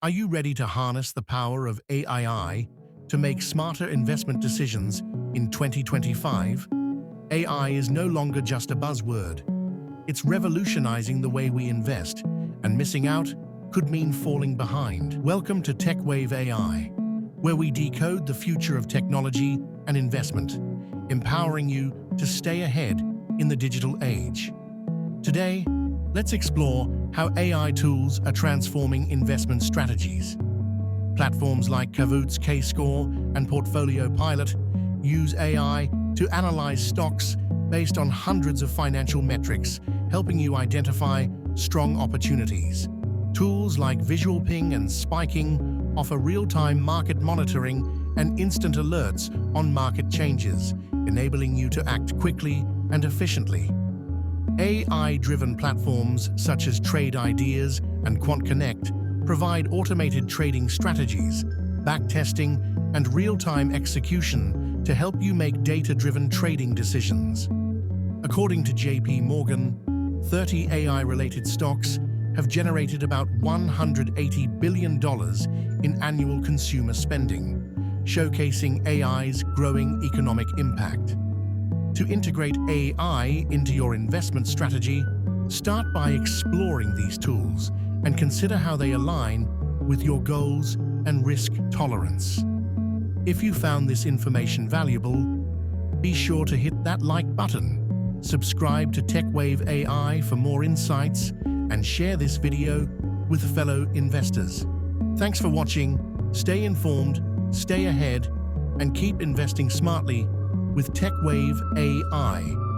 Are you ready to harness the power of AI to make smarter investment decisions in 2025? AI is no longer just a buzzword. It's revolutionizing the way we invest, and missing out could mean falling behind. Welcome to Techwave AI, where we decode the future of technology and investment, empowering you to stay ahead in the digital age. Today, let's explore how AI tools are transforming investment strategies. Platforms like Kahoot's K-Score and Portfolio Pilot use AI to analyze stocks based on hundreds of financial metrics, helping you identify strong opportunities. Tools like Visual Ping and Spiking offer real-time market monitoring and instant alerts on market changes, enabling you to act quickly and efficiently. AI-driven platforms such as Trade Ideas and Quant Connect provide automated trading strategies, backtesting, and real-time execution to help you make data-driven trading decisions. According to JP Morgan, 30 AI-related stocks have generated about $180 billion in annual consumer spending, showcasing AI's growing economic impact. To integrate AI into your investment strategy, start by exploring these tools and consider how they align with your goals and risk tolerance. If you found this information valuable, be sure to hit that like button, subscribe to Techwave AI for more insights, and share this video with fellow investors. Thanks for watching. Stay informed, stay ahead, and keep investing smartly with Techwave AI.